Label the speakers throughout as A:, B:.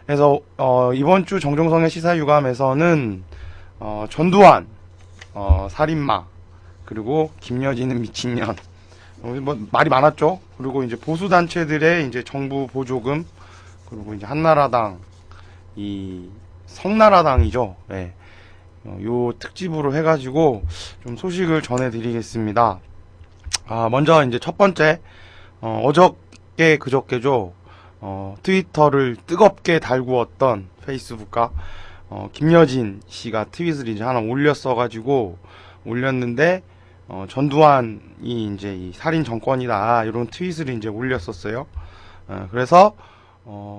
A: 그래서 이번 주 정종성의 시사유감에서는 전두환, 살인마, 그리고 김여진은 미친년. 뭐 말이 많았죠. 그리고 이제 보수 단체들의 이제 정부 보조금, 그리고 이제 한나라당, 이 성나라당이죠. 네. 요 특집으로 해가지고 좀 소식을 전해드리겠습니다. 먼저 이제 첫 번째, 어저께 그저께죠. 트위터를 뜨겁게 달구었던 페이스북가 김여진 씨가 트윗을 이제 하나 올렸는데 전두환이 이제 이 살인 정권이다 이런 트윗을 이제 올렸었어요. 그래서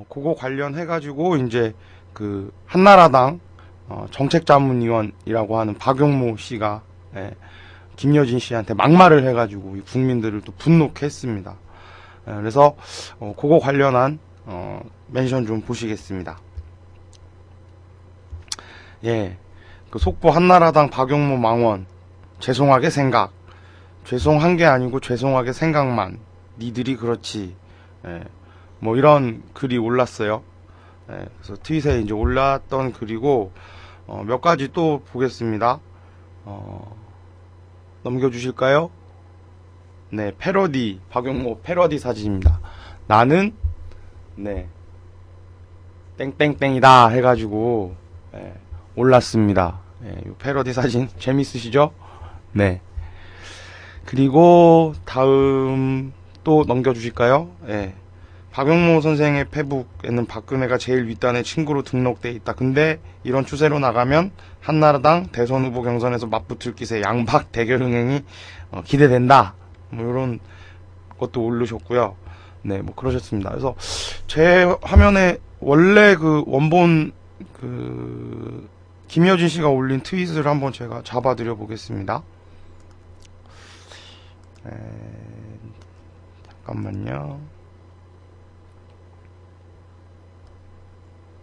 A: 그거 관련해가지고 이제 그 한나라당 정책자문위원이라고 하는 박용모 씨가 김여진 씨한테 막말을 해가지고 국민들을 또 분노케 했습니다. 그래서 그거 관련한 멘션 좀 보시겠습니다. 예, 그 속보 한나라당 박용모 망원 죄송하게 생각, 죄송한 게 아니고 죄송하게 생각만, 니들이 그렇지. 뭐 이런 글이 올랐어요. 그래서 트윗에 이제 올랐던 글이고 몇 가지 또 보겠습니다. 넘겨주실까요? 네, 패러디, 박용모 패러디 사진입니다. 나는, 땡땡땡이다 해가지고, 올랐습니다. 요 패러디 사진 재밌으시죠? 네. 그리고 다음 또 넘겨주실까요? 박용모 선생의 페북에는 박근혜가 제일 윗단의 친구로 등록돼 있다. 근데 이런 추세로 나가면 한나라당 대선 후보 경선에서 맞붙을 기세 양박 대결 흥행이 기대된다. 뭐 이런 것도 올르셨고요. 네, 뭐 그러셨습니다. 그래서 제 화면에 원래 그 원본 그 김여진 씨가 올린 트윗을 한번 제가 잡아드려 보겠습니다. 잠깐만요.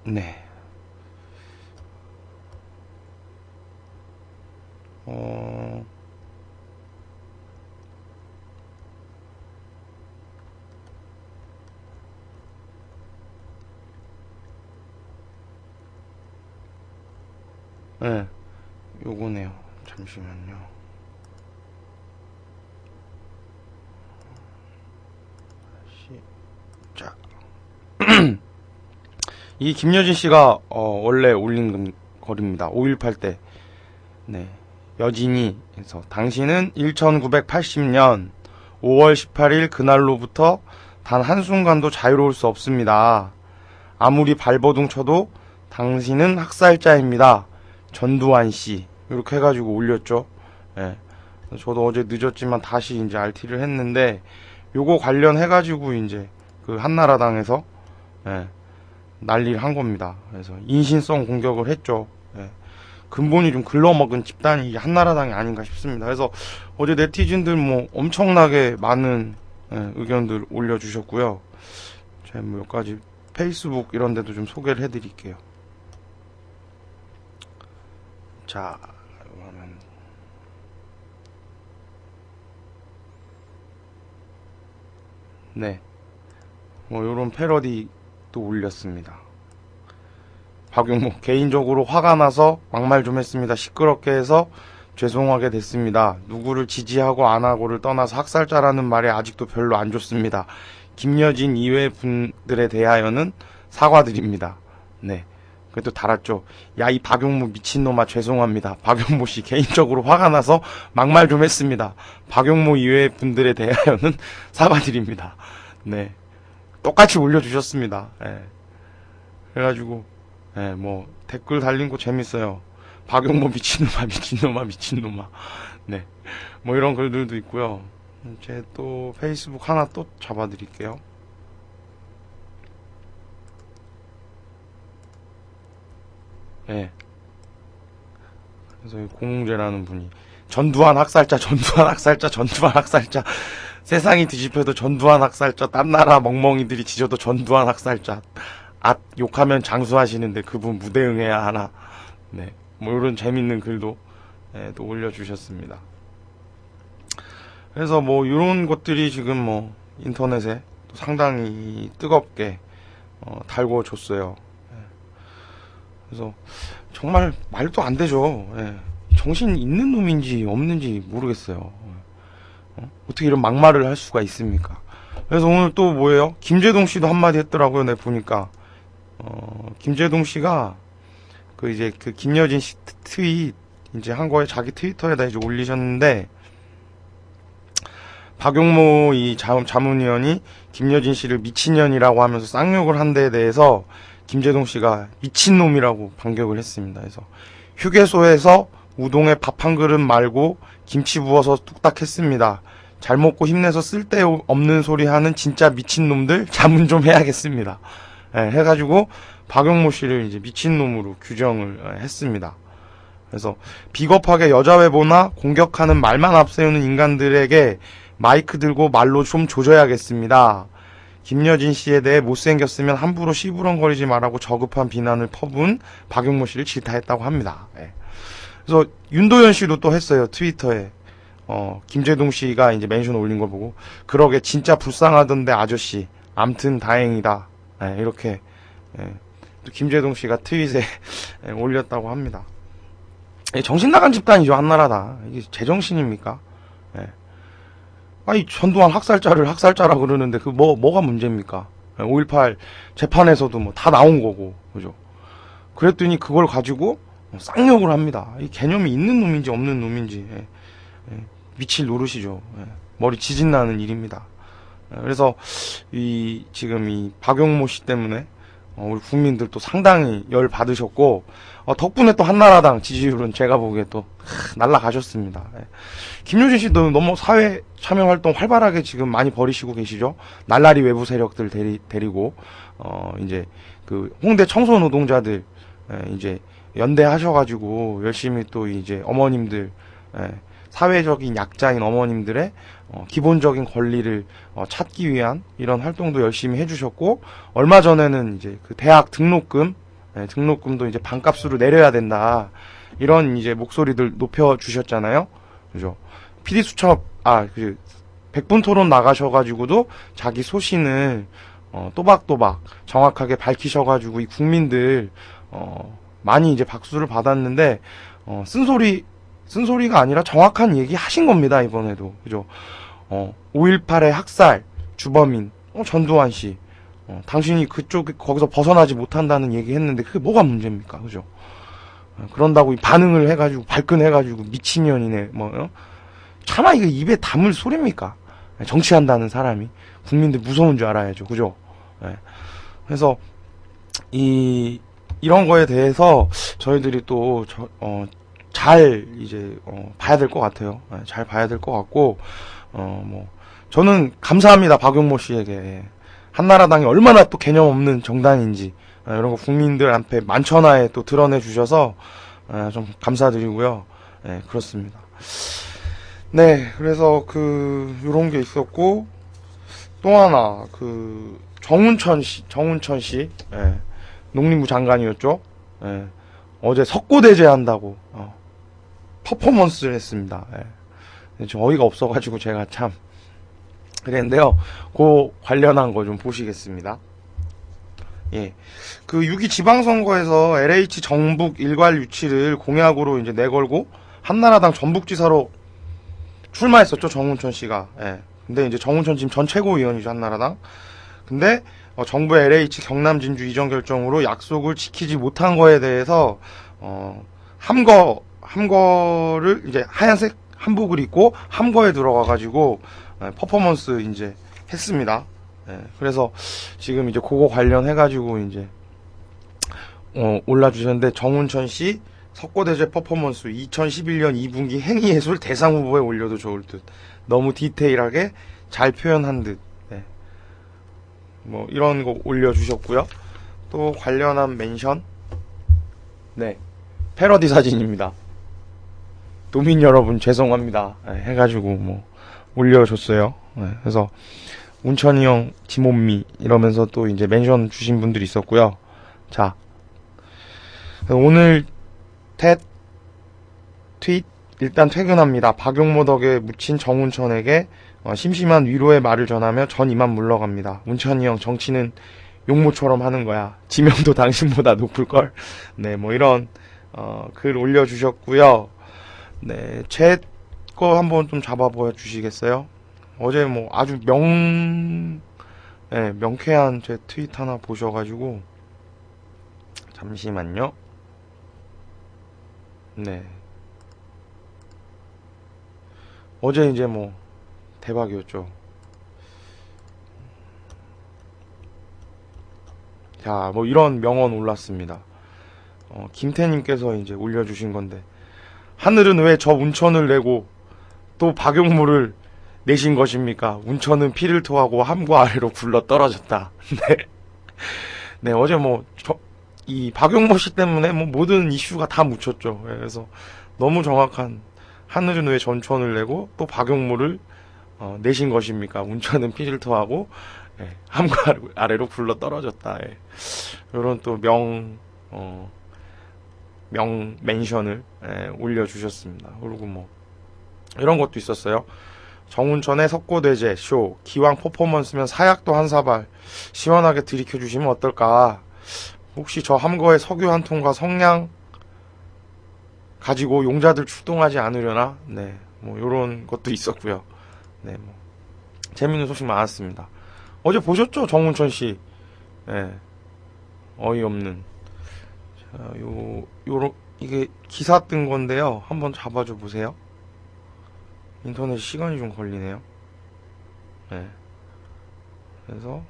A: 네. 네, 요거네요. 잠시만요. 자, 이 김여진 씨가 원래 올린 거리입니다. 5.18 때. 네, 여진이 해서 당신은 1980년 5월 18일 그날로부터 단 한순간도 자유로울 수 없습니다. 아무리 발버둥 쳐도 당신은 학살자입니다. 전두환 씨. 이렇게 해가지고 올렸죠. 예. 저도 어제 늦었지만 다시 이제 RT를 했는데, 요거 관련해가지고 이제 그 한나라당에서, 난리를 한 겁니다. 그래서 인신성 공격을 했죠. 근본이 좀 글러먹은 집단이 한나라당이 아닌가 싶습니다. 그래서 어제 네티즌들 뭐 엄청나게 많은 의견들 올려주셨고요. 제가 뭐 몇 가지 페이스북 이런 데도 좀 소개를 해드릴게요. 자, 그러면 네, 뭐 요런 패러디도 올렸습니다. 박용모 개인적으로 화가 나서 막말 좀 했습니다. 시끄럽게 해서 죄송하게 됐습니다. 누구를 지지하고 안 하고를 떠나서 학살자라는 말에 아직도 별로 안 좋습니다. 김여진 이외 분들에 대하여는 사과드립니다. 네. 그래도 달았죠. 야, 이 박용모 미친놈아 죄송합니다. 박용모 씨 개인적으로 화가 나서 막말 좀 했습니다. 박용모 이외 분들에 대하여는 사과드립니다. 네. 똑같이 올려주셨습니다. 그래가지고 뭐 댓글 달린 거 재밌어요. 박용모 미친놈아 미친놈아 미친놈아. 네, 뭐 이런 글들도 있고요. 제 또 페이스북 하나 또 잡아드릴게요. 그래서 공웅재라는 분이 전두환 학살자 전두환 학살자 전두환 학살자 세상이 뒤집혀도 전두환 학살자 딴 나라 멍멍이들이 지져도 전두환 학살자 욕하면 장수하시는데 그분 무대 응해야 하나. 네, 뭐 이런 재밌는 글도 또 올려주셨습니다. 그래서 뭐 이런 것들이 지금 뭐 인터넷에 또 상당히 뜨겁게 달궈줬어요. 그래서 정말 말도 안 되죠. 예. 정신 있는 놈인지 없는지 모르겠어요. 어떻게 이런 막말을 할 수가 있습니까? 그래서 오늘 또 뭐예요? 김재동 씨도 한마디 했더라고요. 내가 보니까 김재동 씨가 그 이제 그 김여진 씨 트윗 이제 한 거에 자기 트위터에다 이제 올리셨는데, 박용모 이 자문위원이 김여진 씨를 미친년이라고 하면서 쌍욕을 한 데에 대해서 김재동 씨가 미친놈이라고 반격을 했습니다. 그래서 휴게소에서 우동에 밥 한 그릇 말고 김치 부어서 뚝딱 했습니다. 잘 먹고 힘내서 쓸데없는 소리 하는 진짜 미친놈들 자문 좀 해야겠습니다. 해가지고 박용모 씨를 이제 미친놈으로 규정을 했습니다. 그래서 비겁하게 여자 외모나 공격하는 말만 앞세우는 인간들에게 마이크 들고 말로 좀 조져야겠습니다. 김여진 씨에 대해 못생겼으면 함부로 시부렁거리지 말라고 저급한 비난을 퍼부은 박용모 씨를 질타했다고 합니다. 그래서 윤도현 씨도 또 했어요. 트위터에 김재동 씨가 이제 멘션 올린 걸 보고, 그러게 진짜 불쌍하던데 아저씨, 암튼 다행이다, 이렇게 또 김재동 씨가 트윗에 올렸다고 합니다. 정신 나간 집단이죠, 한나라당. 이게 제정신입니까? 아니, 전두환 학살자를 학살자라 그러는데 그 뭐가 문제입니까? 5.18 재판에서도 뭐 다 나온 거고, 그죠? 그랬더니 그걸 가지고 쌍욕을 합니다. 이 개념이 있는 놈인지 없는 놈인지 미칠 노릇이죠. 머리 지진 나는 일입니다. 그래서 지금 이 박용모 씨 때문에 우리 국민들 또 상당히 열 받으셨고, 덕분에 또 한나라당 지지율은 제가 보기에 또 날라가셨습니다. 김효진 씨도 너무 사회 참여 활동 활발하게 지금 많이 벌이시고 계시죠. 날라리 외부 세력들 데리고 이제 그 홍대 청소 노동자들 이제 연대하셔가지고 열심히 또 이제 어머님들, 사회적인 약자인 어머님들의 기본적인 권리를 찾기 위한 이런 활동도 열심히 해주셨고, 얼마 전에는 이제 그 대학 등록금도 이제 반값으로 내려야 된다, 이런 이제 목소리들 높여주셨잖아요. 그죠? PD수첩, 그 백분 토론 나가셔가지고도 자기 소신을 또박또박 정확하게 밝히셔가지고 이 국민들 많이 이제 박수를 받았는데, 쓴소리가 아니라 정확한 얘기 하신 겁니다, 이번에도. 그죠? 5.18의 학살, 주범인, 전두환 씨. 당신이 거기서 벗어나지 못한다는 얘기 했는데, 그게 뭐가 문제입니까? 그죠? 그런다고 반응을 해가지고, 발끈해가지고, 미친년이네, 차마 이거 입에 담을 소리입니까? 정치한다는 사람이. 국민들 무서운 줄 알아야죠. 그죠? 그래서, 이런 거에 대해서 저희들이 또, 잘 이제 봐야 될 것 같아요. 잘 봐야 될 것 같고, 저는 감사합니다, 박용모 씨에게. 한나라당이 얼마나 또 개념 없는 정당인지 이런 거 국민들 앞에 만천하에 또 드러내 주셔서 좀 감사드리고요. 그렇습니다. 네, 그래서 요런 게 있었고, 또 하나 정운천 씨, 농림부 장관이었죠. 어제 석고대제 한다고 퍼포먼스를 했습니다. 좀 어이가 없어가지고 제가 참 그랬는데요. 그 관련한 거 좀 보시겠습니다. 그 6.2 지방선거에서 LH 정북 일괄 유치를 공약으로 이제 내걸고 한나라당 전북지사로 출마했었죠, 정운천 씨가. 근데 이제 정운천 지금 전 최고위원이죠, 한나라당. 근데 정부 LH 경남 진주 이전 결정으로 약속을 지키지 못한 거에 대해서 함거를 이제 하얀색 한복을 입고 함거에 들어가가지고 퍼포먼스 이제 했습니다. 그래서 지금 이제 그거 관련해가지고 이제 올라주셨는데, 정운천 씨 석고대제 퍼포먼스 2011년 2분기 행위예술 대상 후보에 올려도 좋을 듯, 너무 디테일하게 잘 표현한 듯, 이런 거 올려주셨고요. 또 관련한 멘션, 패러디 사진입니다. 도민 여러분 죄송합니다, 해가지고 올려줬어요. 그래서 운천이 형 지몬미 이러면서 또 이제 멘션 주신 분들이 있었고요. 자, 오늘 트윗 일단 퇴근합니다. 박용모 덕에 묻힌 정운천에게 심심한 위로의 말을 전하며 전 이만 물러갑니다. 운천이 형, 정치는 용모처럼 하는 거야. 지명도 당신보다 높을걸? 네, 뭐 이런, 글 올려주셨고요. 네, 제 거 한번 좀 잡아보여 주시겠어요? 어제 뭐 아주 네, 명쾌한 제 트윗 하나 보셔가지고, 잠시만요. 네. 어제 이제 뭐, 대박이었죠. 자, 뭐 이런 명언 올랐습니다. 김태님께서 이제 올려주신 건데, 하늘은 왜 저 운천을 내고 또 박용무를 내신 것입니까? 운천은 피를 토하고 함과 아래로 굴러 떨어졌다. 네. 네, 어제 뭐, 이 박용모 씨 때문에 뭐 모든 이슈가 다 묻혔죠. 그래서 너무 정확한, 하늘은 왜 전천을 내고 또 박용무를 내신 것입니까? 운천은 피를 토하고 함과 아래로 굴러 떨어졌다. 이런 또 명 멘션을 올려주셨습니다. 그리고 뭐 이런 것도 있었어요. 정운천의 석고대제 쇼 기왕 퍼포먼스면 사약도 한 사발 시원하게 들이켜주시면 어떨까. 혹시 저 함거의 석유 한 통과 성냥 가지고 용자들 출동하지 않으려나. 네, 뭐 요런 것도 있었고요. 네, 뭐 재밌는 소식 많았습니다. 어제 보셨죠, 정운천 씨? 네, 어이없는. 자, 이게 기사 뜬 건데요. 한번 잡아줘 보세요. 인터넷 시간이 좀 걸리네요. 네. 그래서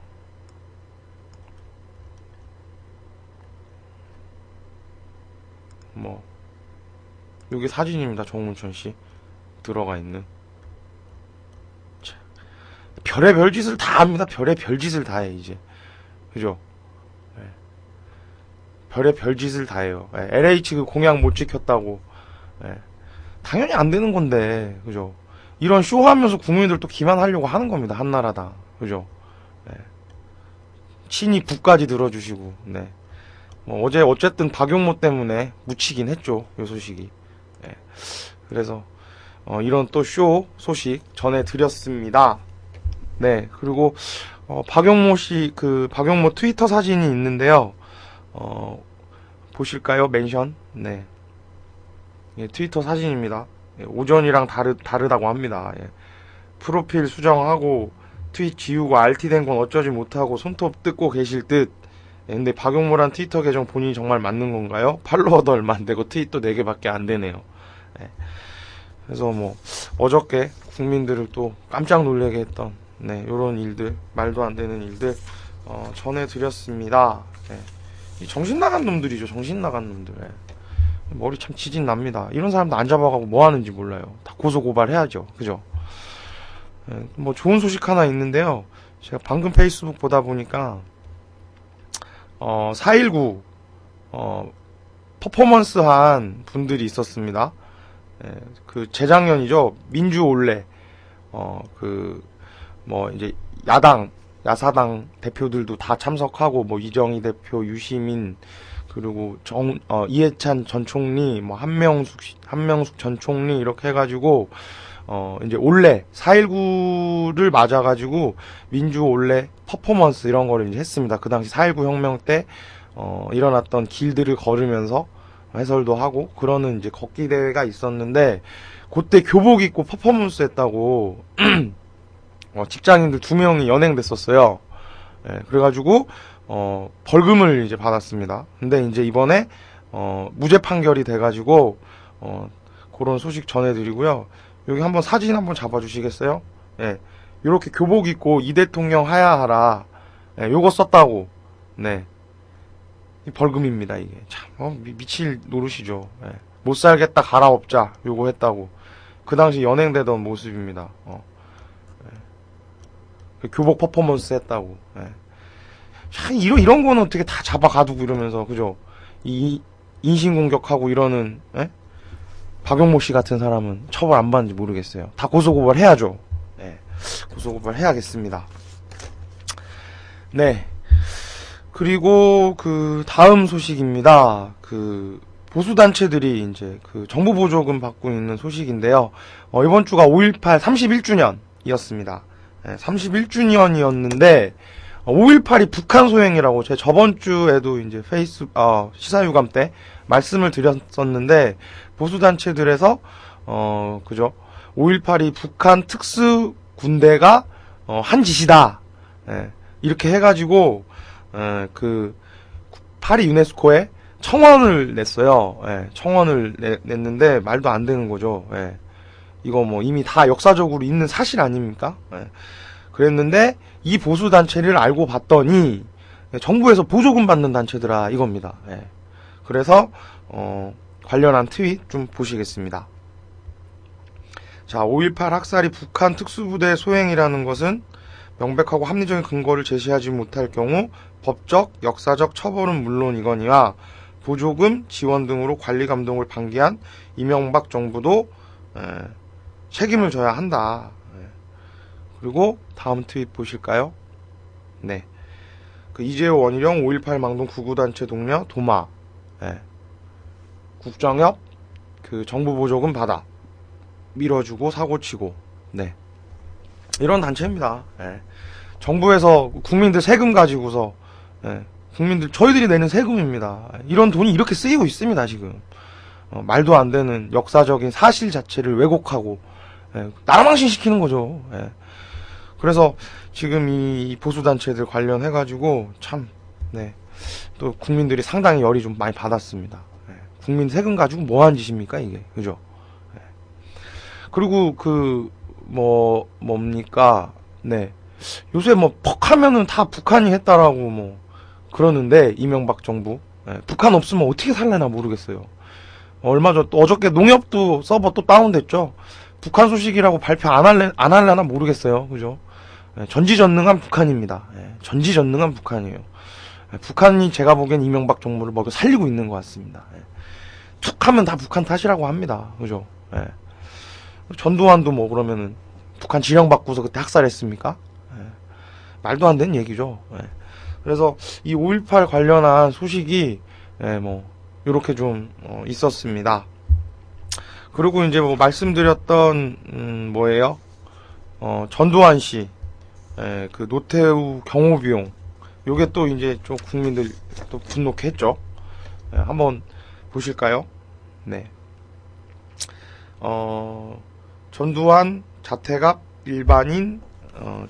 A: 뭐 여기 사진입니다. 정운천 씨 들어가 있는. 자, 별의별 짓을 다 합니다. 별의별 짓을 다 해 이제. 그죠? 네. 별의별 짓을 다 해요. 네. LH 그 공약 못 지켰다고. 네. 당연히 안 되는 건데, 그죠? 이런 쇼하면서 국민들 또 기만하려고 하는 겁니다. 한나라당. 그죠? 네. 친히 북까지 들어주시고, 네. 뭐 어제 어쨌든 박용모 때문에 묻히긴 했죠. 요 소식이. 네. 그래서, 이런 또 쇼 소식 전해드렸습니다. 네. 그리고, 박용모 씨, 박용모 트위터 사진이 있는데요. 보실까요? 멘션? 네. 예, 트위터 사진입니다. 예, 오전이랑 다르다고 합니다. 예. 프로필 수정하고 트윗 지우고 RT 된 건 어쩌지 못하고 손톱 뜯고 계실 듯. 예, 근데 박용모란 트위터 계정 본인이 정말 맞는 건가요? 팔로워도 얼마 안 되고 트윗도 4개밖에 안 되네요. 예. 그래서 뭐 어저께 국민들을 또 깜짝 놀라게 했던 요런 일들, 말도 안 되는 일들 전해드렸습니다. 예. 이 정신 나간 놈들이죠. 정신 나간 놈들. 예. 머리 참 지진 납니다. 이런 사람도 안 잡아가고 뭐 하는지 몰라요. 다 고소고발 해야죠. 그죠? 예, 뭐 좋은 소식 하나 있는데요. 제가 방금 페이스북 보다 보니까 4.19 퍼포먼스 한 분들이 있었습니다. 예, 그 재작년이죠. 민주올레 뭐 이제 야사당 대표들도 다 참석하고 뭐 이정희 대표, 유시민 그리고 이해찬 전 총리, 뭐 한명숙 전 총리 이렇게 해가지고 이제 올레 4.19를 맞아가지고 민주 올레 퍼포먼스 이런 거를 이제 했습니다. 그 당시 4.19 혁명 때 일어났던 길들을 걸으면서 해설도 하고 그러는 이제 걷기 대회가 있었는데 그때 교복 입고 퍼포먼스 했다고 직장인들 2명이 연행됐었어요. 예, 그래가지고 벌금을 이제 받았습니다. 근데 이제 이번에 무죄 판결이 돼가지고 그런 소식 전해드리고요. 여기 한번 사진 한번 잡아주시겠어요? 예, 요렇게 교복 입고 이 대통령 하야하라. 예, 요거 썼다고. 네, 이 벌금입니다 이게. 참 미칠 노릇이죠. 예, 못 살겠다 갈아엎자. 요거 했다고. 그 당시 연행되던 모습입니다. 예. 교복 퍼포먼스 했다고. 예. 참 이런 거는 어떻게 다 잡아가두고 이러면서 그죠? 이 인신공격하고 이러는 박용모 씨 같은 사람은 처벌 안 받는지 모르겠어요. 다 고소고발 해야죠. 네, 고소고발 해야겠습니다. 네. 그리고 다음 소식입니다. 보수단체들이 이제 정부 보조금 받고 있는 소식인데요. 이번 주가 5.18 31주년이었습니다. 네, 31주년이었는데 5.18이 북한 소행이라고 제 저번 주에도 이제 시사유감 때 말씀을 드렸었는데, 보수단체들에서, 그죠. 5.18이 북한 특수 군대가, 한 짓이다. 예, 이렇게 해가지고, 파리 유네스코에 청원을 냈어요. 예, 청원을 냈는데, 말도 안 되는 거죠. 예, 이거 뭐 이미 다 역사적으로 있는 사실 아닙니까? 예, 그랬는데, 이 보수단체를 알고 봤더니, 정부에서 보조금 받는 단체더라, 이겁니다. 예, 그래서, 관련한 트윗 좀 보시겠습니다. 자, 5.18 학살이 북한 특수부대 소행이라는 것은 명백하고 합리적인 근거를 제시하지 못할 경우 법적, 역사적 처벌은 물론이거니와 보조금, 지원 등으로 관리 감독을 방기한 이명박 정부도 책임을 져야 한다. 그리고 다음 트윗 보실까요? 네. 이재호, 원희룡, 5.18 망동 구구단체 동료 도마. 국정협 정부 보조금 받아 밀어주고 사고치고. 네, 이런 단체입니다. 정부에서 국민들 세금 가지고서 국민들 저희들이 내는 세금입니다. 이런 돈이 이렇게 쓰이고 있습니다. 지금 말도 안 되는 역사적인 사실 자체를 왜곡하고 나라 망신시키는 거죠. 그래서 지금 이 보수단체들 관련해가지고 참 또 국민들이 상당히 열이 좀 많이 받았습니다. 국민 세금 가지고 뭐하는 짓입니까 이게, 그죠? 그리고 뭡니까? 네, 요새 뭐 퍽하면은 다 북한이 했다라고 뭐 그러는데, 이명박 정부 북한 없으면 어떻게 살려나 모르겠어요. 어저께 농협도 서버 또 다운됐죠. 북한 소식이라고 발표 안 할려나 모르겠어요, 그죠? 전지전능한 북한입니다. 전지전능한 북한이에요. 북한이 제가 보기엔 이명박 정부를 먹여 살리고 있는 것 같습니다. 툭 하면 다 북한 탓이라고 합니다. 그죠? 전두환도 뭐 그러면은 북한 지령받고서 그때 학살했습니까? 말도 안 되는 얘기죠. 그래서 이 5.18 관련한 소식이 뭐 요렇게 좀 있었습니다. 그리고 이제 뭐 말씀드렸던 뭐예요? 전두환 씨 노태우 경호 비용, 요게 또 이제 좀 국민들 또 분노케 했죠. 한번 보실까요? 네. 전두환 자택 앞 일반인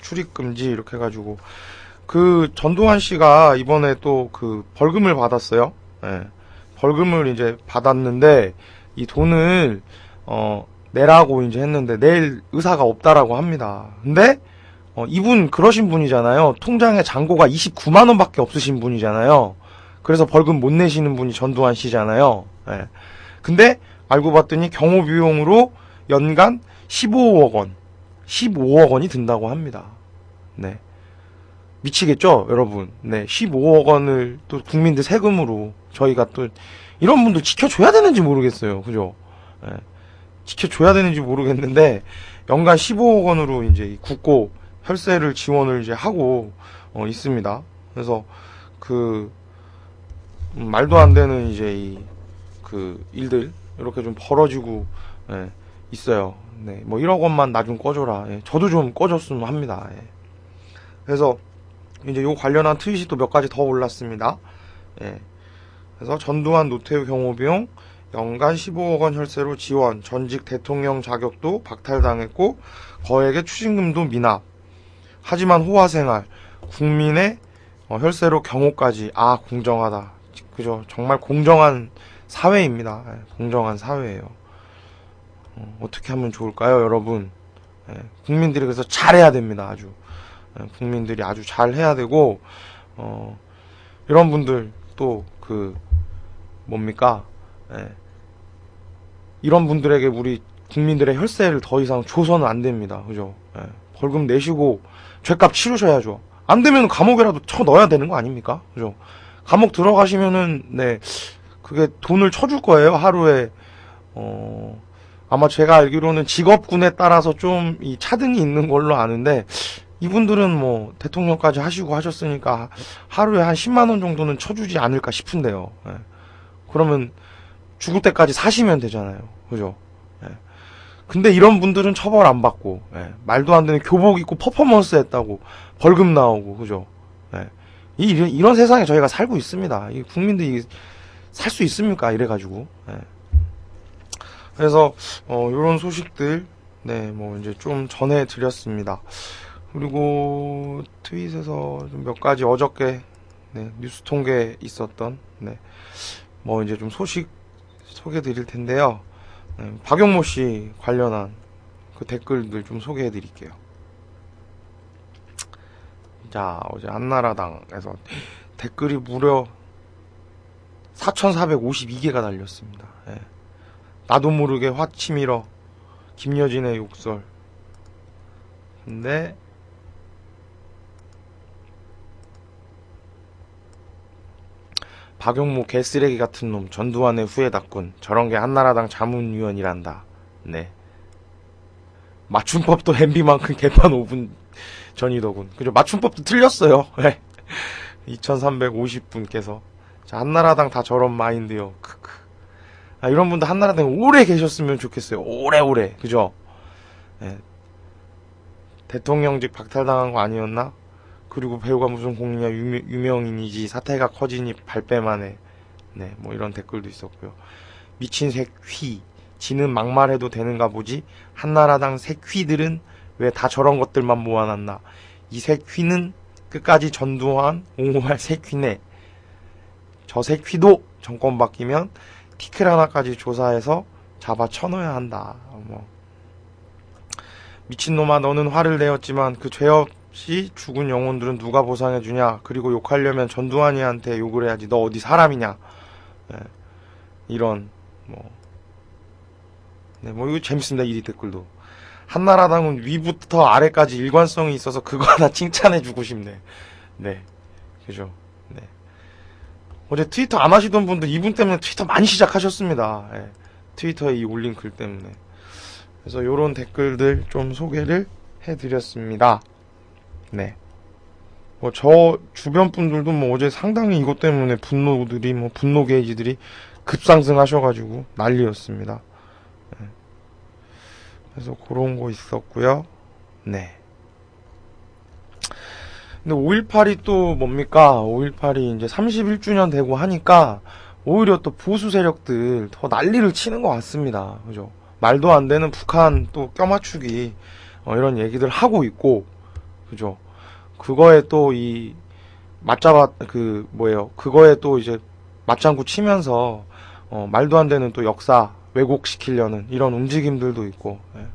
A: 출입금지 이렇게 해가지고 전두환 씨가 이번에 또 벌금을 받았어요. 벌금을 이제 받았는데 이 돈을 내라고 이제 했는데 낼 의사가 없다라고 합니다. 근데 이분 그러신 분이잖아요. 통장에 잔고가 29만 원밖에 없으신 분이잖아요. 그래서 벌금 못 내시는 분이 전두환 씨잖아요. 근데 알고 봤더니 경호 비용으로 연간 15억 원이 든다고 합니다. 네. 미치겠죠, 여러분? 네. 15억 원을 또 국민들 세금으로 저희가 또 이런 분들 지켜줘야 되는지 모르겠어요. 그죠? 지켜줘야 되는지 모르겠는데 연간 15억 원으로 이제 국고 혈세를 지원을 이제 하고 있습니다. 그래서 말도 안 되는 이제 일들 이렇게 좀 벌어지고 있어요. 네, 뭐 1억 원만 나 좀 꺼줘라. 저도 좀 꺼줬으면 합니다. 그래서 이제 요 관련한 트윗이 또 몇 가지 더 올랐습니다. 그래서 전두환 노태우 경호 비용 연간 15억 원 혈세로 지원, 전직 대통령 자격도 박탈당했고 거액의 추징금도 미납. 하지만 호화 생활, 국민의 혈세로 경호까지. 공정하다. 그죠? 정말 공정한 사회입니다. 공정한 사회예요. 어떻게 하면 좋을까요, 여러분? 국민들이 그래서 잘해야 됩니다. 아주 국민들이 아주 잘해야 되고 이런 분들 또 뭡니까? 이런 분들에게 우리 국민들의 혈세를 더 이상 줘서는 안 됩니다. 그죠? 벌금 내시고 죄값 치르셔야죠. 안 되면 감옥에라도 쳐 넣어야 되는 거 아닙니까? 그죠? 감옥 들어가시면은 그게 돈을 쳐줄 거예요. 하루에 아마 제가 알기로는 직업군에 따라서 좀 이 차등이 있는 걸로 아는데, 이분들은 뭐 대통령까지 하시고 하셨으니까 하루에 한 10만 원 정도는 쳐주지 않을까 싶은데요. 그러면 죽을 때까지 사시면 되잖아요. 그죠? 근데 이런 분들은 처벌 안 받고 말도 안 되는 교복 입고 퍼포먼스 했다고 벌금 나오고, 그죠? 예. 이런 세상에 저희가 살고 있습니다. 이 국민들이 살 수 있습니까? 이래가지고. 예. 그래서 요런 소식들 네, 뭐 이제 좀 전해드렸습니다. 그리고 트윗에서 좀 몇 가지 어저께 네, 뉴스 통계 있었던 네, 뭐 이제 좀 소식 소개드릴 텐데요. 네, 박용모 씨 관련한 그 댓글들 좀 소개해드릴게요. 자, 어제 한나라당에서 댓글이 무려 4,452개가 달렸습니다. 예. 나도 모르게 화 치밀어 김여진의 욕설. 근데 박용모 개쓰레기 같은 놈 전두환의 후예답군. 저런 게 한나라당 자문위원이란다. 네. 맞춤법도 MB만큼 개판 5분 전이더군. 그죠? 맞춤법도 틀렸어요. 네. 2350분께서 자, 한나라당 다 저런 마인드요. 크크. 아, 이런 분들 한나라당에 오래 계셨으면 좋겠어요. 오래오래. 그죠? 네. 대통령직 박탈당한 거 아니었나? 그리고 배우가 무슨 공이냐, 유명인이지, 사태가 커지니 발뺌하네. 네, 뭐 이런 댓글도 있었고요. 미친 새휘, 지는 막말해도 되는가 보지? 한나라당 새휘들은 왜 다 저런 것들만 모아놨나? 이 새휘는 끝까지 전두환 옹호할 새휘네. 저 새휘도 정권 바뀌면 티끌 하나까지 조사해서 잡아 쳐넣어야 한다. 뭐. 미친놈아, 너는 화를 내었지만 그 죄 없이 죽은 영혼들은 누가 보상해주냐? 그리고 욕하려면 전두환이한테 욕을 해야지. 너 어디 사람이냐? 네. 이런 뭐, 네, 뭐 이거 재밌습니다. 이 댓글도. 한나라당은 위부터 아래까지 일관성이 있어서 그거 하나 칭찬해주고 싶네. 네, 그죠? 네. 어제 트위터 안 하시던 분들 이분 때문에 트위터 많이 시작하셨습니다. 네. 트위터에 이 올린 글 때문에. 그래서 요런 댓글들 좀 소개를 해드렸습니다. 네. 뭐 저 주변 분들도 뭐 어제 상당히 이것 때문에 분노 게이지들이 급상승하셔가지고 난리였습니다. 네. 그래서 그런 거 있었고요. 네. 근데 5.18이 또 뭡니까? 5.18이 이제 31주년 되고 하니까 오히려 또 보수 세력들 더 난리를 치는 것 같습니다. 그죠? 말도 안 되는 북한 또 껴맞추기 이런 얘기들 하고 있고, 그죠? 그거에 또 그거에 또 이제 맞장구 치면서 말도 안 되는 또 역사 왜곡시키려는 이런 움직임들도 있고, 예.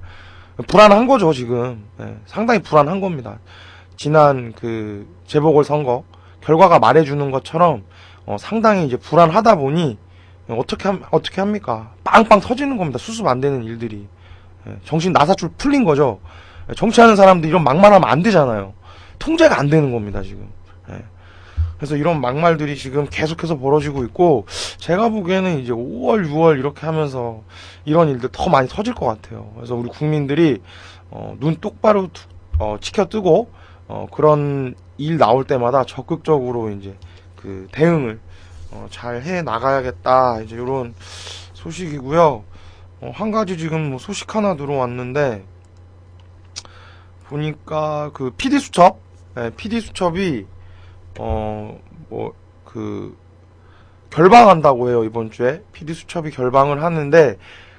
A: 불안한 거죠 지금. 예. 상당히 불안한 겁니다. 지난 그 재보궐선거 결과가 말해주는 것처럼 상당히 이제 불안하다 보니 어떻게 합니까? 빵빵 터지는 겁니다. 수습 안 되는 일들이. 예. 정신 나사줄 풀린 거죠. 예. 정치하는 사람들 이런 막말하면 안 되잖아요. 통제가 안 되는 겁니다 지금. 예. 그래서 이런 막말들이 지금 계속해서 벌어지고 있고, 제가 보기에는 이제 5월, 6월 이렇게 하면서 이런 일들 더 많이 터질 것 같아요. 그래서 우리 국민들이 눈 똑바로 치켜뜨고 그런 일 나올 때마다 적극적으로 이제 그 대응을 잘 해 나가야겠다. 이제 이런 소식이고요. 한 가지 지금 뭐 소식 하나 들어왔는데 보니까 그 PD 수첩이 결방한다고 해요, 이번 주에. PD수첩이 결방을 하는데,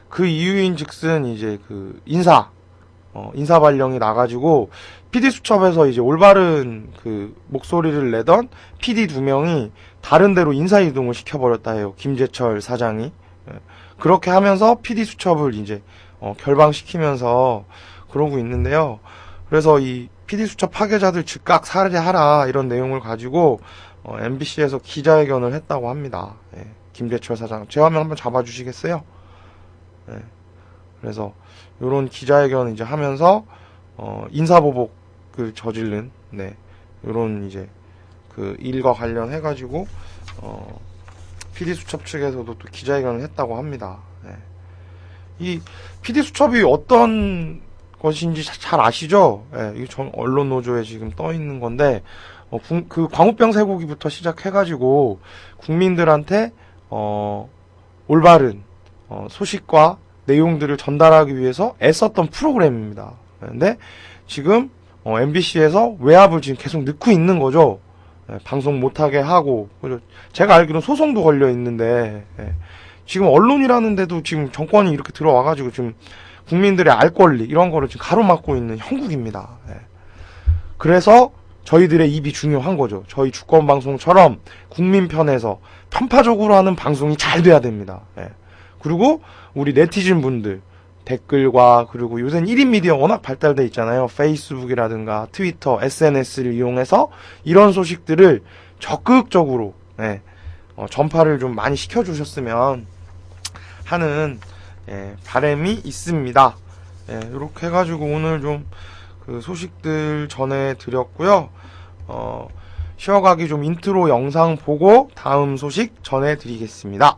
A: 그 이유인 즉슨, 이제 인사 발령이 나가지고, PD수첩에서 이제 올바른 목소리를 내던 PD 2명이 다른 데로 인사이동을 시켜버렸다 해요, 김재철 사장이. 그렇게 하면서 PD수첩을 이제, 결방시키면서 그러고 있는데요. 그래서 이 PD수첩 파괴자들 즉각 살해하라 이런 내용을 가지고 MBC에서 기자회견을 했다고 합니다. 예, 김재철 사장. 제 화면 한번 잡아주시겠어요? 예, 그래서 이런 기자회견 이제 하면서 인사보복을 저지른 이런 이제 그 일과 관련해가지고 PD수첩 측에서도 또 기자회견을 했다고 합니다. 예. 이 PD수첩이 어떤 것인지 잘 아시죠? 예, 이게 전 언론 노조에 지금 떠 있는 건데, 그 광우병 쇠고기부터 시작해가지고 국민들한테 올바른 소식과 내용들을 전달하기 위해서 애썼던 프로그램입니다. 근데 지금 MBC에서 외압을 지금 계속 넣고 있는 거죠. 방송 못하게 하고, 제가 알기로는 소송도 걸려 있는데, 지금 언론이라는 데도 지금 정권이 이렇게 들어와가지고 지금 국민들의 알 권리 이런 거를 지금 가로막고 있는 형국입니다. 그래서 저희들의 입이 중요한 거죠. 저희 주권 방송처럼 국민 편에서 편파적으로 하는 방송이 잘 돼야 됩니다. 그리고 우리 네티즌 분들 댓글과, 그리고 요새는 1인 미디어 워낙 발달돼 있잖아요. 페이스북이라든가 트위터, SNS를 이용해서 이런 소식들을 적극적으로 전파를 좀 많이 시켜주셨으면 하는 바람이 있습니다. 이렇게 해가지고 오늘 좀 그 소식들 전해드렸고요. 쉬어가기 좀 인트로 영상 보고 다음 소식 전해드리겠습니다.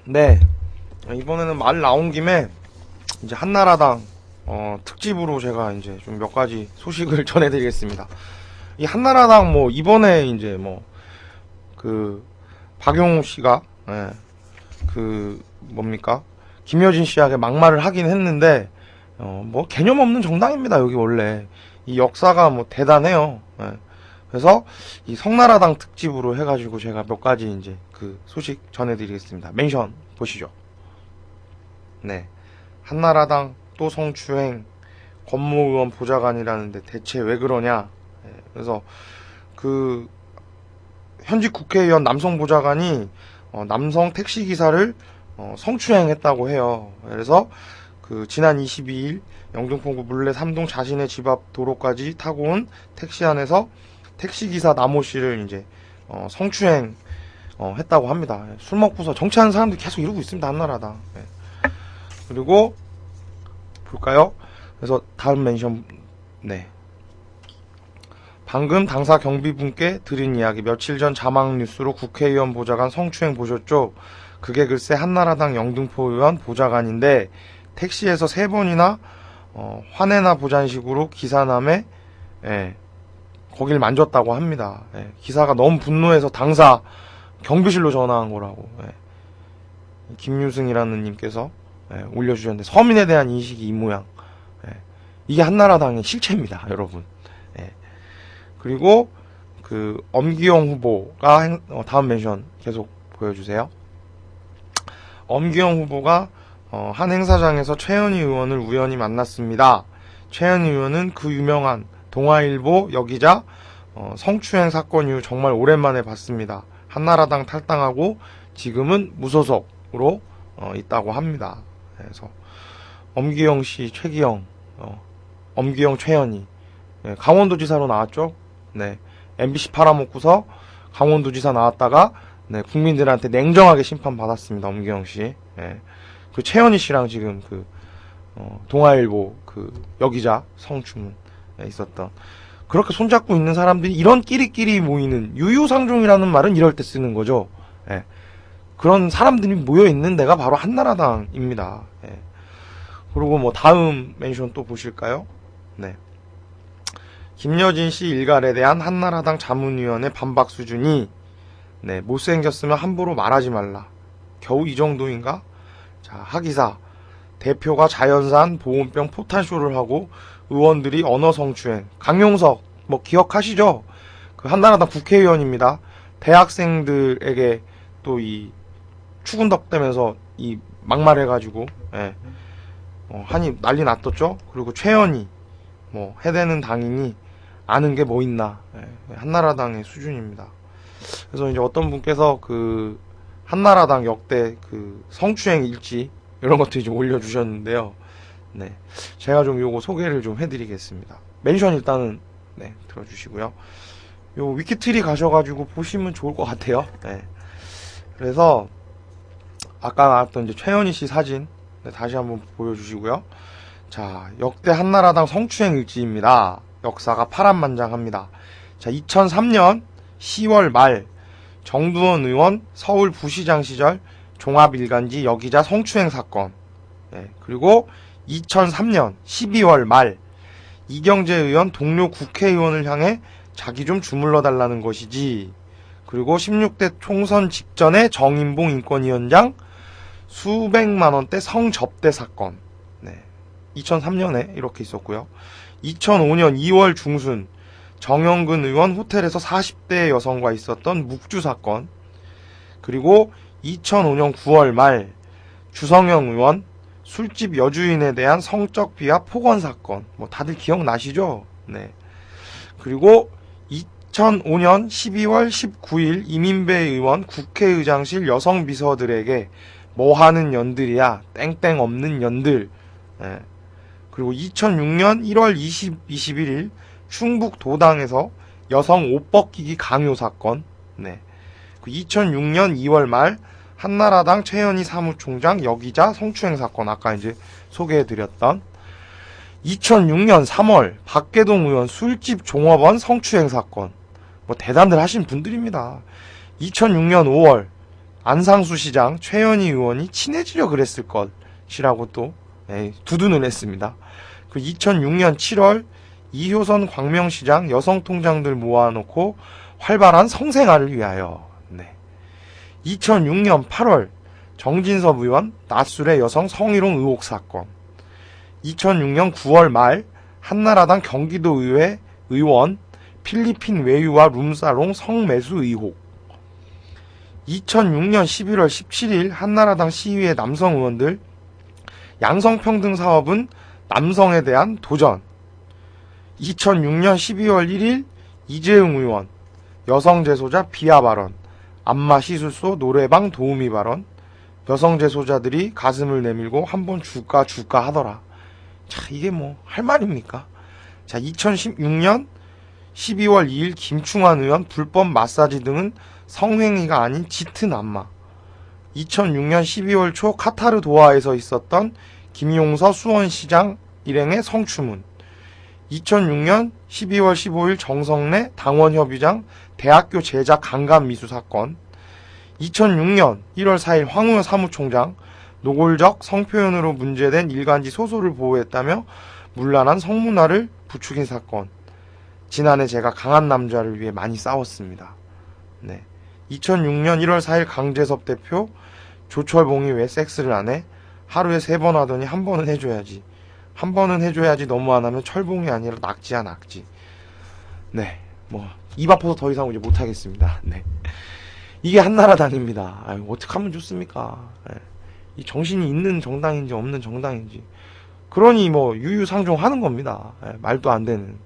A: 네, 이번에는 말 나온 김에 이제 한나라당 특집으로 제가 이제 좀 몇 가지 소식을 전해드리겠습니다. 이 한나라당 뭐 이번에 이제 뭐 그 박용우 씨가 그 뭡니까 김여진 씨에게 막말을 하긴 했는데 뭐 개념 없는 정당입니다. 여기 원래 이 역사가 뭐 대단해요. 그래서 이 성나라당 특집으로 해가지고 제가 몇 가지 이제 그 소식 전해드리겠습니다. 멘션 보시죠. 네, 한나라당 또 성추행, 권모 의원 보좌관이라는데 대체 왜 그러냐. 그래서 그 현직 국회의원 남성 보좌관이 남성 택시 기사를 성추행했다고 해요. 그래서 그 지난 22일 영등포구 물레 3동 자신의 집 앞 도로까지 타고 온 택시 안에서 택시기사 남호 씨를 이제 성추행 했다고 합니다. 술 먹고서 정치하는 사람들이 계속 이러고 있습니다. 한나라당. 그리고 볼까요? 그래서 다음 멘션. 네, 방금 당사 경비분께 드린 이야기, 며칠 전 자막 뉴스로 국회의원 보좌관 성추행 보셨죠? 그게 글쎄 한나라당 영등포 의원 보좌관인데 택시에서 3번이나 화내나 보잔 식으로 기사남에 거길 만졌다고 합니다. 기사가 너무 분노해서 당사 경비실로 전화한 거라고 김유승이라는 님께서 올려주셨는데, 서민에 대한 인식이 이 모양. 이게 한나라당의 실체입니다, 여러분. 그리고 그 엄기영 후보가 다음 멘션 계속 보여주세요. 엄기영 후보가 한 행사장에서 최현희 의원을 우연히 만났습니다. 최현희 의원은 그 유명한 동아일보 여기자 성추행 사건 이후 정말 오랜만에 봤습니다. 한나라당 탈당하고 지금은 무소속으로 있다고 합니다. 그래서 엄기영 씨, 최기영, 엄기영, 최현희, 강원도지사로 나왔죠. 네, MBC 팔아먹고서 강원도지사 나왔다가 국민들한테 냉정하게 심판받았습니다. 엄기영 씨. 그 최현희 씨랑 지금 그 동아일보 그 여기자 성추문 있었던, 그렇게 손잡고 있는 사람들이 이런 끼리끼리 모이는, 유유상종이라는 말은 이럴 때 쓰는 거죠. 그런 사람들이 모여 있는 데가 바로 한나라당입니다. 그리고 뭐 다음 멘션 또 보실까요? 네, 김여진 씨 일갈에 대한 한나라당 자문위원회 반박 수준이 못생겼으면 함부로 말하지 말라. 겨우 이 정도인가? 자, 하기사 대표가 자연산 보온병 포탄쇼를 하고 의원들이 언어 성추행. 강용석 뭐 기억하시죠? 그 한나라당 국회의원입니다. 대학생들에게 또 이 추근덕대면서 이 막말해가지고 한이 난리 났었죠. 그리고 최현희 뭐 해대는 당인이 아는 게 뭐 있나. 한나라당의 수준입니다. 그래서 이제 어떤 분께서 그 한나라당 역대 그 성추행 일지 이런 것도 좀 올려주셨는데요. 네, 제가 좀 요거 소개를 좀 해드리겠습니다. 멘션 일단은 들어주시고요. 요 위키트리 가셔가지고 보시면 좋을 것 같아요. 그래서 아까 나왔던 이제 최현희 씨 사진 다시 한번 보여주시고요. 자, 역대 한나라당 성추행 일지입니다. 역사가 파란만장합니다. 자, 2003년 10월 말 정두원 의원 서울 부시장 시절 종합일간지 여기자 성추행 사건. 그리고 2003년 12월 말 이경재 의원 동료 국회의원을 향해 자기 좀 주물러 달라는 것이지. 그리고 16대 총선 직전에 정인봉 인권위원장 수백만 원대 성접대 사건. 2003년에 이렇게 있었고요. 2005년 2월 중순 정영근 의원 호텔에서 40대 여성과 있었던 묵주 사건. 그리고 2005년 9월 말 주성영 의원 술집 여주인에 대한 성적 비하 폭언 사건. 뭐 다들 기억나시죠? 네. 그리고 2005년 12월 19일 이민배 의원 국회의장실 여성 비서들에게 뭐하는 년들이야 땡땡 없는 년들. 그리고 2006년 1월 21일 충북 도당에서 여성 옷 벗기기 강요 사건. 2006년 2월 말 한나라당 최현희 사무총장 여기자 성추행 사건. 아까 이제 소개해드렸던 2006년 3월 박계동 의원 술집 종업원 성추행 사건. 뭐 대단들 하신 분들입니다. 2006년 5월 안상수 시장 최현희 의원이 친해지려 그랬을 것이라고 또 두둔을 했습니다. 그 2006년 7월 이효선 광명시장 여성통장들 모아놓고 활발한 성생활을 위하여. 2006년 8월 정진섭 의원 낮술의 여성 성희롱 의혹 사건. 2006년 9월 말 한나라당 경기도의회 의원 필리핀 외유와 룸사롱 성매수 의혹. 2006년 11월 17일 한나라당 시의회 남성 의원들 양성평등 사업은 남성에 대한 도전. 2006년 12월 1일 이재용 의원 여성재소자 비하 발언, 안마 시술소 노래방 도우미 발언, 여성재소자들이 가슴을 내밀고 한번 줄까 하더라. 자, 이게 뭐 할 말입니까? 자, 2016년 12월 2일 김충환 의원 불법 마사지 등은 성행위가 아닌 짙은 안마. 2006년 12월 초 카타르 도하에서 있었던 김용서 수원시장 일행의 성추문. 2006년 12월 15일 정성래 당원협의장 대학교 제자 강간미수 사건. 2006년 1월 4일 황우여 사무총장 노골적 성표현으로 문제된 일간지 소설을 보호했다며 문란한 성문화를 부추긴 사건. 지난해 제가 강한 남자를 위해 많이 싸웠습니다. 2006년 1월 4일 강재섭 대표 조철봉이 왜 섹스를 안 해? 하루에 3번 하더니 한 번은 해줘야지. 한 번은 해줘야지 너무 안 하면 철봉이 아니라 낙지야 낙지. 뭐 입 아파서 더 이상 이제 못하겠습니다. 이게 한나라당입니다. 아유, 어떻게 하면 좋습니까? 이 정신이 있는 정당인지 없는 정당인지. 그러니 뭐 유유상종하는 겁니다. 말도 안 되는.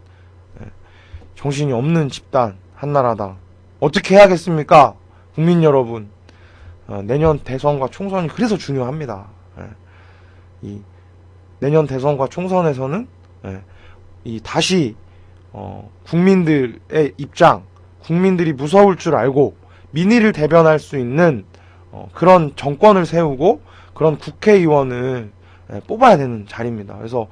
A: 정신이 없는 집단 한나라당. 어떻게 해야겠습니까? 국민 여러분. 내년 대선과 총선이 그래서 중요합니다. 이 내년 대선과 총선에서는 이 다시 국민들의 입장, 국민들이 무서울 줄 알고 민의를 대변할 수 있는 그런 정권을 세우고 그런 국회의원을 뽑아야 되는 자리입니다. 그래서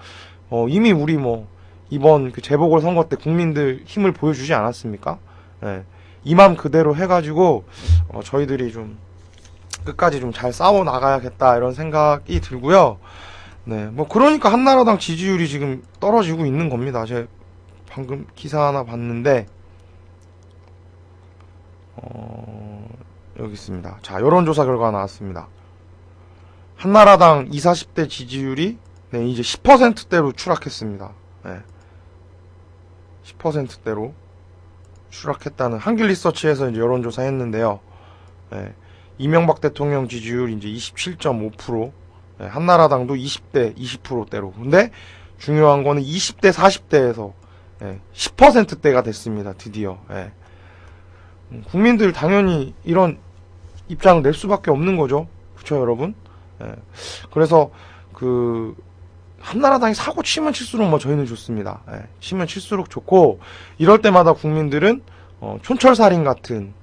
A: 이미 우리 뭐 이번 그 재보궐선거 때 국민들 힘을 보여주지 않았습니까? 이 맘 그대로 해가지고 저희들이 좀 끝까지 좀 잘 싸워 나가야겠다 이런 생각이 들고요. 뭐 그러니까 한나라당 지지율이 지금 떨어지고 있는 겁니다. 제가 방금 기사 하나 봤는데 여기 있습니다. 자, 여론조사 결과 나왔습니다. 한나라당 20, 40대 지지율이 이제 10%대로 추락했습니다. 10%대로 추락했다는 한길리서치에서 이제 여론조사 했는데요. 이명박 대통령 지지율 이제 27.5%, 한나라당도 20대 20%대로. 근데 중요한 거는 20대 40대에서 10%대가 됐습니다. 드디어. 국민들 당연히 이런 입장을 낼 수밖에 없는 거죠. 그렇죠, 여러분? 그래서 그 한나라당이 사고 치면 칠수록 뭐 저희는 좋습니다. 치면 칠수록 좋고, 이럴 때마다 국민들은 촌철살인 같은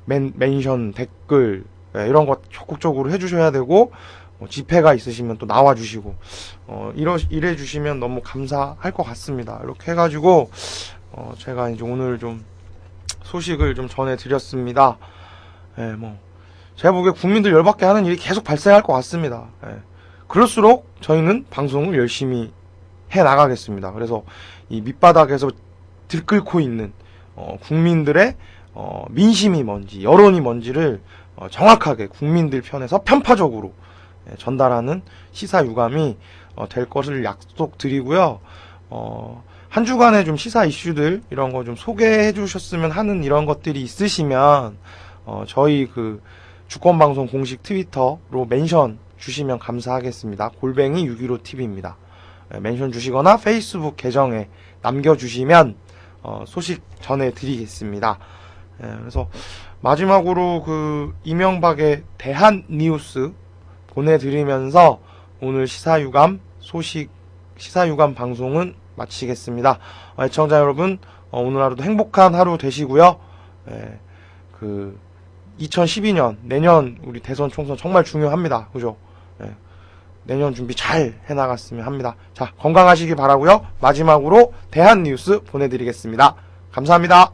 A: 멘션, 댓글 이런 거 적극적으로 해주셔야 되고, 집회가 있으시면 또 나와주시고 이래 주시면 너무 감사할 것 같습니다. 이렇게 해가지고 제가 이제 오늘 좀 소식을 좀 전해드렸습니다. 예, 제가 보기에 국민들 열받게 하는 일이 계속 발생할 것 같습니다. 예. 그럴수록 저희는 방송을 열심히 해 나가겠습니다. 그래서 이 밑바닥에서 들끓고 있는 국민들의 민심이 뭔지, 여론이 뭔지를 정확하게 국민들 편에서 편파적으로 전달하는 시사 유감이 될 것을 약속드리고요. 한 주간의 좀 시사 이슈들 이런 거 좀 소개해 주셨으면 하는 이런 것들이 있으시면 저희 그 주권방송 공식 트위터로 멘션 주시면 감사하겠습니다. 골뱅이 615TV입니다. 멘션 주시거나 페이스북 계정에 남겨주시면 소식 전해드리겠습니다. 그래서 마지막으로 그 이명박의 대한뉴스 보내드리면서 오늘 시사유감 방송은 마치겠습니다. 애청자 여러분, 오늘 하루도 행복한 하루 되시고요. 2012년 내년 우리 대선 총선 정말 중요합니다. 그죠? 내년 준비 잘 해나갔으면 합니다. 자, 건강하시기 바라고요. 마지막으로 대한뉴스 보내드리겠습니다. 감사합니다.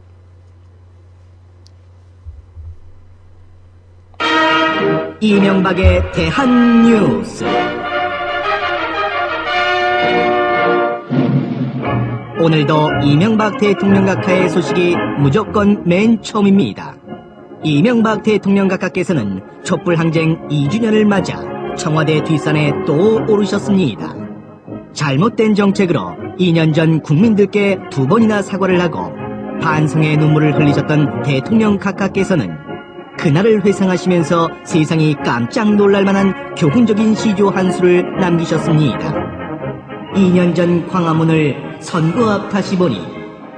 B: 이명박의 대한뉴스. 오늘도 이명박 대통령 각하의 소식이 무조건 맨 처음입니다. 이명박 대통령 각하께서는 촛불항쟁 2주년을 맞아 청와대 뒷산에 또 오르셨습니다. 잘못된 정책으로 2년 전 국민들께 2번이나 사과를 하고 반성의 눈물을 흘리셨던 대통령 각하께서는 그날을 회상하시면서 세상이 깜짝 놀랄 만한 교훈적인 시조 한 수를 남기셨습니다. 2년 전 광화문을 선거 앞 다시 보니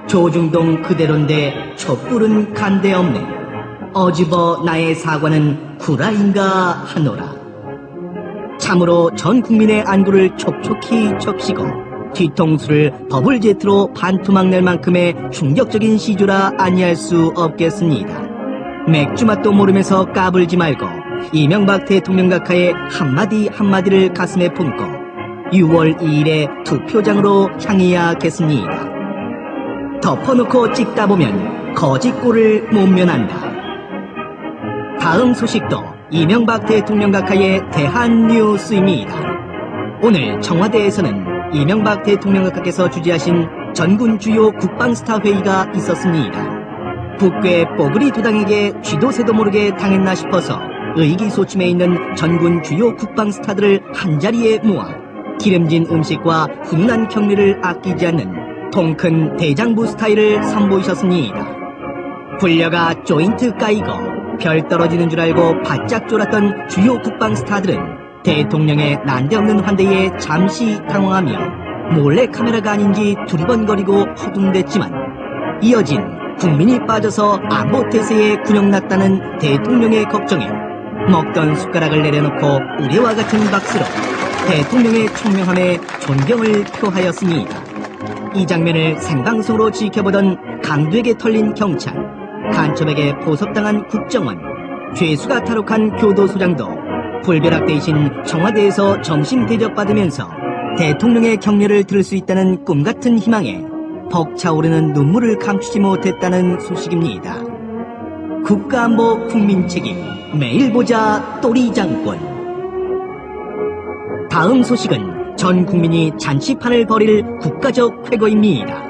B: 조중동 그대로인데 촛불은 간데 없네. 어집어 나의 사과는 구라인가 하노라. 참으로 전 국민의 안구를 촉촉히 적시고 뒤통수를 버블제트로 반토막 낼 만큼의 충격적인 시조라 아니할 수 없겠습니다. 맥주맛도 모르면서 까불지 말고 이명박 대통령 각하의 한마디 한마디를 가슴에 품고 6월 2일에 투표장으로 향해야겠습니다. 덮어놓고 찍다 보면 거짓골을 못 면한다. 다음 소식도 이명박 대통령 각하의 대한뉴스입니다. 오늘 청와대에서는 이명박 대통령 각하께서 주재하신 전군 주요 국방스타 회의가 있었습니다. 북괴 뽀글이 두 당에게 쥐도 새도 모르게 당했나 싶어서 의기소침해 있는 전군 주요 국방스타들을 한자리에 모아 기름진 음식과 훈훈한 격리를 아끼지 않는 통큰 대장부 스타일을 선보이셨습니다. 불려가 조인트 까이고 별 떨어지는 줄 알고 바짝 졸았던 주요 국방 스타들은 대통령의 난데없는 환대에 잠시 당황하며 몰래 카메라가 아닌지 두리번거리고 허둥댔지만 이어진 국민이 빠져서 안보 태세에 굴욕났다는 대통령의 걱정에 먹던 숟가락을 내려놓고 의뢰와 같은 박수로 대통령의 총명함에 존경을 표하였습니다. 이 장면을 생방송으로 지켜보던 강도에게 털린 경찰, 간첩에게 포섭당한 국정원, 죄수가 탈옥한 교도소장도 불벼락 대신 청와대에서 점심 대접받으면서 대통령의 격려를 들을 수 있다는 꿈같은 희망에 벅차오르는 눈물을 감추지 못했다는 소식입니다. 국가안보 국민책임 매일 보자 또리장군. 다음 소식은 전 국민이 잔치판을 벌일 국가적 쾌거입니다.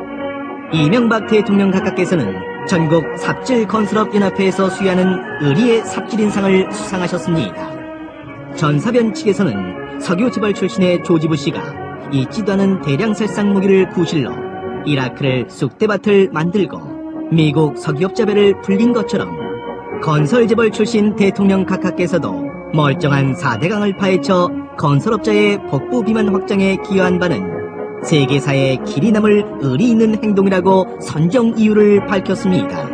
B: 이명박 대통령 각하께서는 전국 삽질건설업연합회에서 수여하는 의리의 삽질인상을 수상하셨습니다. 전사변 측에서는 석유재벌 출신의 조지부 씨가 있지도 않은 대량 살상 무기를 구실로 이라크를 쑥대밭을 만들고 미국 석유업자배를 불린 것처럼 건설재벌 출신 대통령 각하께서도 멀쩡한 4대강을 파헤쳐 건설업자의 복부 비만 확장에 기여한 바는 세계사에 길이 남을 의리 있는 행동이라고 선정 이유를 밝혔습니다.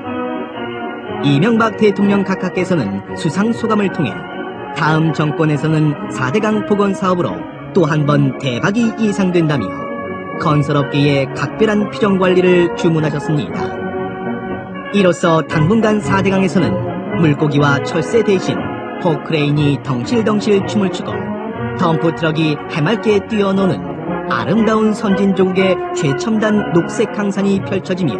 B: 이명박 대통령 각하께서는 수상 소감을 통해 다음 정권에서는 4대강 복원 사업으로 또 한 번 대박이 예상된다며 건설업계의 각별한 표정관리를 주문하셨습니다. 이로써 당분간 4대강에서는 물고기와 철새 대신 포크레인이 덩실덩실 춤을 추고 덤프트럭이 해맑게 뛰어노는 아름다운 선진조국의 최첨단 녹색 강산이 펼쳐지며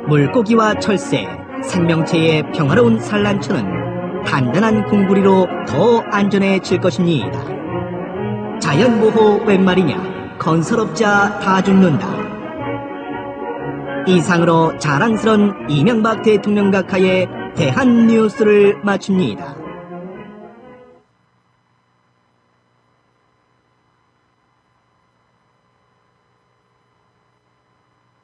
B: 물고기와 철새, 생명체의 평화로운 산란처는 단단한 공구리로 더 안전해질 것입니다. 자연보호 웬 말이냐, 건설업자 다 죽는다. 이상으로 자랑스런 이명박 대통령 각하의 대한뉴스를 마칩니다.